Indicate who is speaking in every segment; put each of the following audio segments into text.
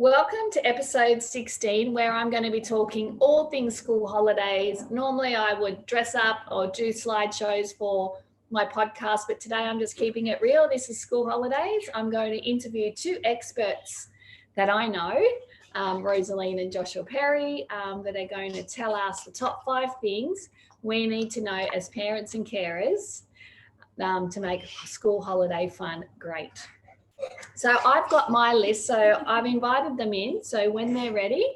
Speaker 1: Welcome to episode 16, where I'm going to be talking all things school holidays. Normally I would dress up or do slideshows for my podcast, but today I'm just keeping it real. This is school holidays. I'm going to interview two experts that I know, Rosaline and Joshua Perry, that are going to tell us the top 5 things we need to know as parents and carers to make school holiday fun great. So I've got my list, so I've invited them in. So when they're ready,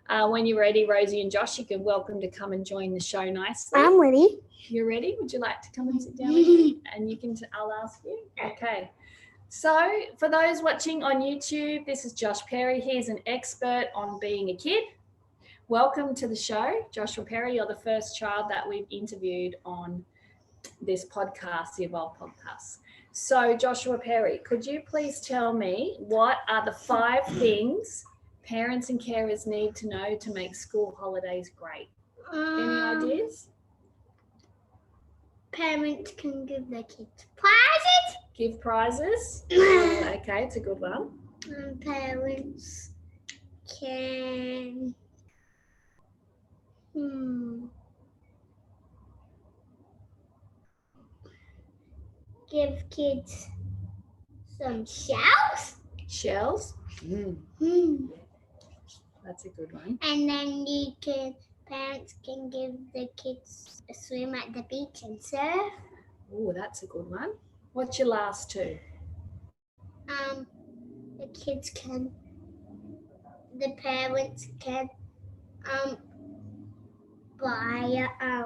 Speaker 1: when you're ready, Rosie and Josh, you can welcome to come and join the show nicely.
Speaker 2: I'm ready.
Speaker 1: You're ready? Would you like to come and sit down with me? And you can, I'll ask you. Okay. So for those watching on YouTube, this is Josh Perry. He's an expert on being a kid. Welcome to the show, Joshua Perry. You're the first child that we've interviewed on this podcast, the Evolve podcast. So Joshua Perry, could you please tell me what are the 5 things parents and carers need to know to make school holidays great? Any ideas?
Speaker 2: Parents can give their kids prizes.
Speaker 1: Give prizes? Okay, it's a good one.
Speaker 2: Parents can give kids some shells.
Speaker 1: Shells? That's a good one.
Speaker 2: And then parents can give the kids a swim at the beach and surf.
Speaker 1: Oh, that's a good one. What's your last 2?
Speaker 2: The parents can buy a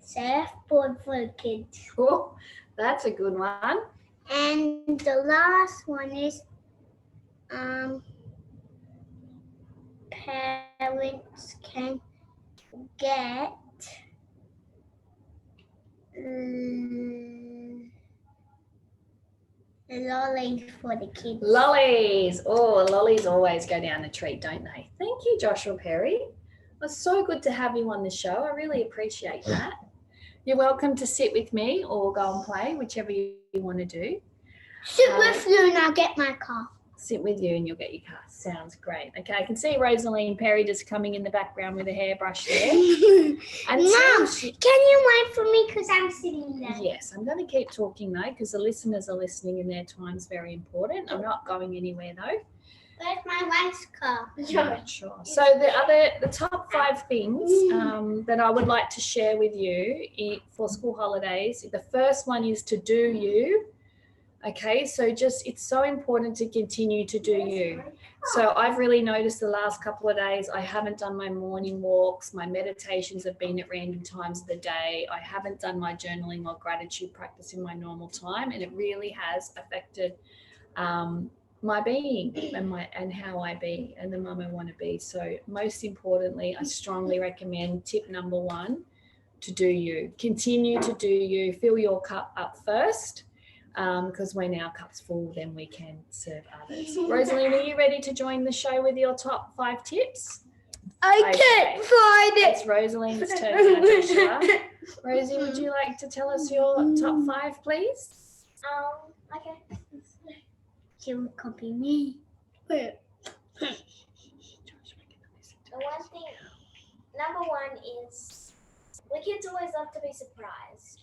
Speaker 2: surfboard for the kids.
Speaker 1: Oh, that's a good one.
Speaker 2: And the last one is parents can get lollies for the kids.
Speaker 1: Lollies. Oh, lollies always go down a treat, don't they? Thank you, Joshua Perry. It was so good to have you on the show. I really appreciate that. You're welcome to sit with me or go and play, whichever you want to do.
Speaker 2: Sit with you and I'll get my car.
Speaker 1: Sit with you and you'll get your car. Sounds great. Okay, I can see Rosaline Perry just coming in the background with a hairbrush there. And
Speaker 2: Mom, can you wait for me because I'm sitting there?
Speaker 1: Yes, I'm going to keep talking though because the listeners are listening and their time's very important. I'm not going anywhere though.
Speaker 2: Where's my wife's car?
Speaker 1: Yeah, sure. So the top 5 things that I would like to share with you for school holidays. The first one is to do you. Okay, so it's so important to continue to do you. So I've really noticed the last couple of days I haven't done my morning walks. My meditations have been at random times of the day. I haven't done my journaling or gratitude practice in my normal time, and it really has affected my being and how I be and the mum I want to be. So most importantly, I strongly recommend tip number 1, to do you. Continue to do you. Fill your cup up first. Because when our cup's full, then we can serve others. Rosaline, are you ready to join the show with your top 5 tips?
Speaker 2: I can't find it.
Speaker 1: It's Rosaline's turn now, Joshua. Rosie, would you like to tell us your top 5, please?
Speaker 2: Okay. She will copy me.
Speaker 3: The one thing, number 1 is the kids always love to be surprised.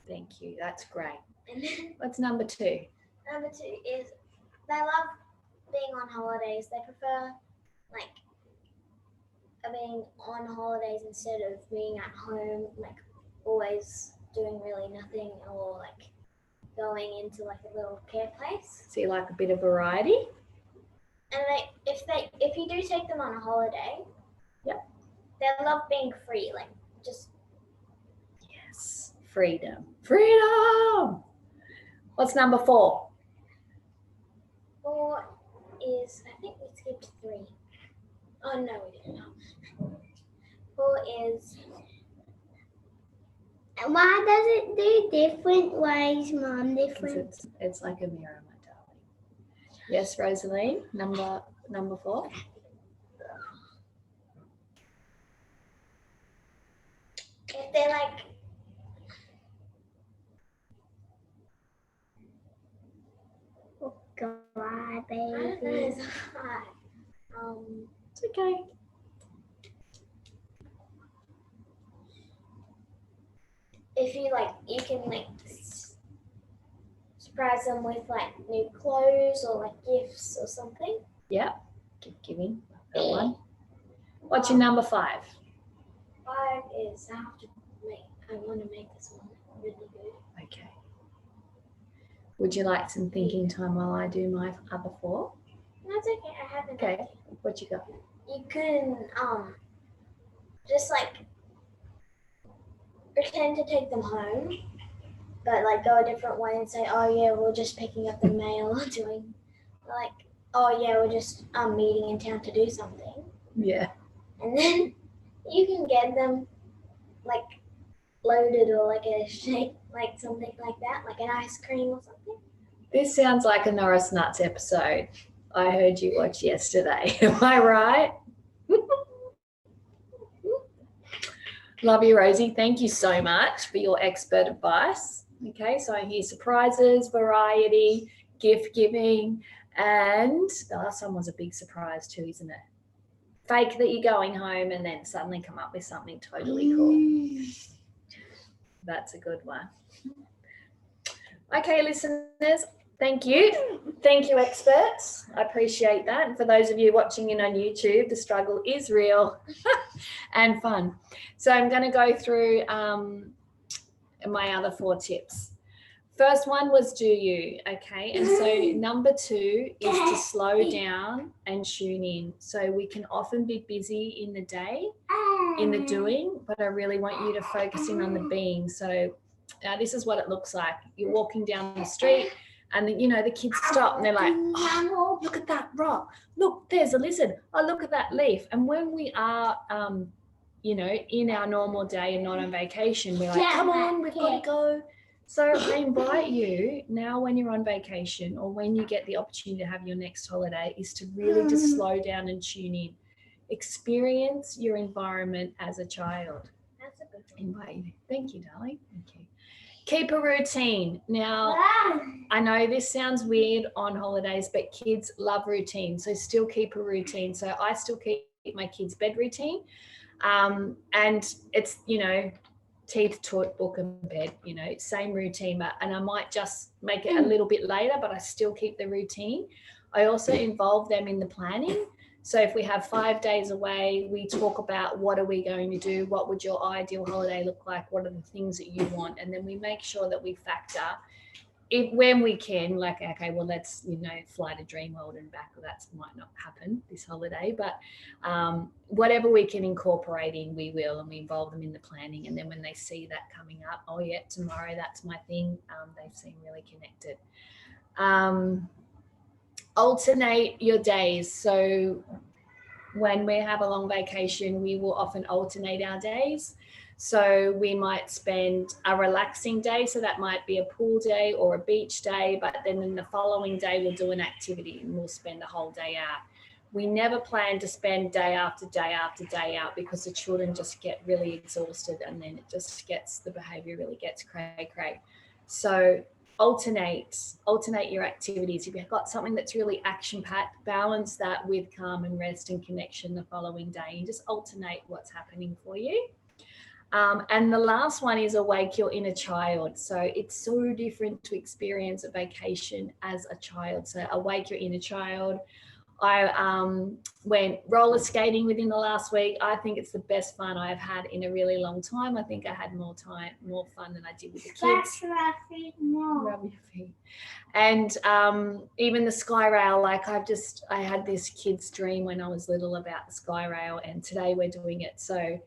Speaker 1: Thank you. That's great.
Speaker 3: And then
Speaker 1: What's number 2?
Speaker 3: number 2 is they love being on holidays. They prefer being on holidays instead of being at home, always doing really nothing or going into a little care place.
Speaker 1: So you like a bit of variety?
Speaker 3: And if you do take them on a holiday,
Speaker 1: Yep.
Speaker 3: they love being free, just.
Speaker 1: Yes. Freedom. Freedom. What's number 4?
Speaker 3: 4 is, I think we skipped 3. Oh, no, we didn't. 4 is...
Speaker 2: Why does it do different ways, Mom? Different.
Speaker 1: It's like a mirror, my darling. Yes, Rosaline, number 4.
Speaker 3: If they
Speaker 2: God. Bye,
Speaker 3: I don't know,
Speaker 2: baby.
Speaker 3: it's hard.
Speaker 1: It's okay.
Speaker 3: If you like, you can like surprise them with like new clothes or like gifts or something.
Speaker 1: Yeah. Gift giving. That one. What's your number 5?
Speaker 3: 5 is I want to make this one really good.
Speaker 1: Okay. Would you like some thinking time while I do my other 4?
Speaker 3: That's okay. I have an
Speaker 1: Okay.
Speaker 3: idea.
Speaker 1: What you got?
Speaker 3: You can just like pretend to take them home, but like go a different way and say, oh yeah, we're just picking up the mail or doing like, oh yeah, we're just meeting in town to do something.
Speaker 1: Yeah.
Speaker 3: And then you can get them like loaded or like a shake, like something like that, like an ice cream or something.
Speaker 1: This sounds like a Norris Nuts episode I heard you watch yesterday. Am I right? Love you, Rosie. Thank you so much for your expert advice. Okay, so I hear surprises, variety, gift giving, and the last one was a big surprise too, isn't it? Fake that you're going home and then suddenly come up with something totally cool. That's a good one. Okay, listeners, thank you. Thank you, experts. I appreciate that. And for those of you watching in on YouTube, the struggle is real and fun. So I'm going to go through my other 4 tips. First one was do you, okay? And so number 2 is to slow down and tune in. So we can often be busy in the day, in the doing, but I really want you to focus in on the being. So this is what it looks like. You're walking down the street and then, the kids stop and they're like, oh, look at that rock. Look, there's a lizard. Oh, look at that leaf. And when we are, in our normal day and not on vacation, we're like, come on, we've got to go. So I invite you now when you're on vacation or when you get the opportunity to have your next holiday is to really just slow down and tune in. Experience your environment as a child.
Speaker 3: That's a good one.
Speaker 1: Invite you. Thank you, darling. Thank you. Keep a routine. Now, I know this sounds weird on holidays, but kids love routine. So still keep a routine. So I still keep my kids' bed routine. And it's, teeth, toilet, book and bed, same routine, and I might just make it a little bit later, but I still keep the routine. I also involve them in the planning. So if we have 5 days away, we talk about what are we going to do? What would your ideal holiday look like? What are the things that you want? And then we make sure that we factor when we can, like, okay, well, let's, fly to Dreamworld and back. Well, that might not happen this holiday, but whatever we can incorporate in, we will, and we involve them in the planning. And then when they see that coming up, oh yeah, tomorrow, that's my thing. They seem really connected. Alternate your days. So when we have a long vacation, we will often alternate our days. So we might spend a relaxing day. So that might be a pool day or a beach day, but then in the following day, we'll do an activity and we'll spend the whole day out. We never plan to spend day after day after day out because the children just get really exhausted and then it just gets, the behavior really gets cray. So alternate your activities. If you've got something that's really action-packed, balance that with calm and rest and connection the following day. You just alternate what's happening for you. And the last one is awake your inner child. So it's so different to experience a vacation as a child. So awake your inner child. I went roller skating within the last week. I think it's the best fun I've had in a really long time. I think I had more fun than I did with the kids. Rub your feet. And even the sky rail, like I had this kid's dream when I was little about the sky rail, and today we're doing it. So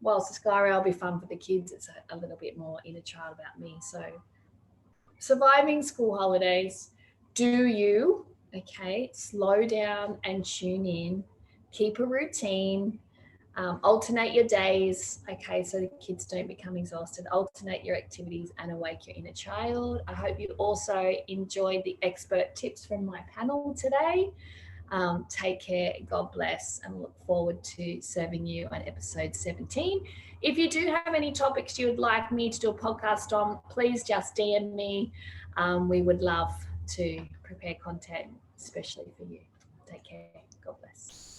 Speaker 1: whilst the sky rail will be fun for the kids, it's a little bit more inner child about me. So surviving school holidays, do you, okay, slow down and tune in, keep a routine, alternate your days, okay, so the kids don't become exhausted, alternate your activities and awake your inner child. I hope you also enjoyed the expert tips from my panel today. Take care, God bless, and look forward to serving you on episode 17. If you do have any topics you would like me to do a podcast on, please just DM me. We would love to prepare content especially for you. Take care. God bless.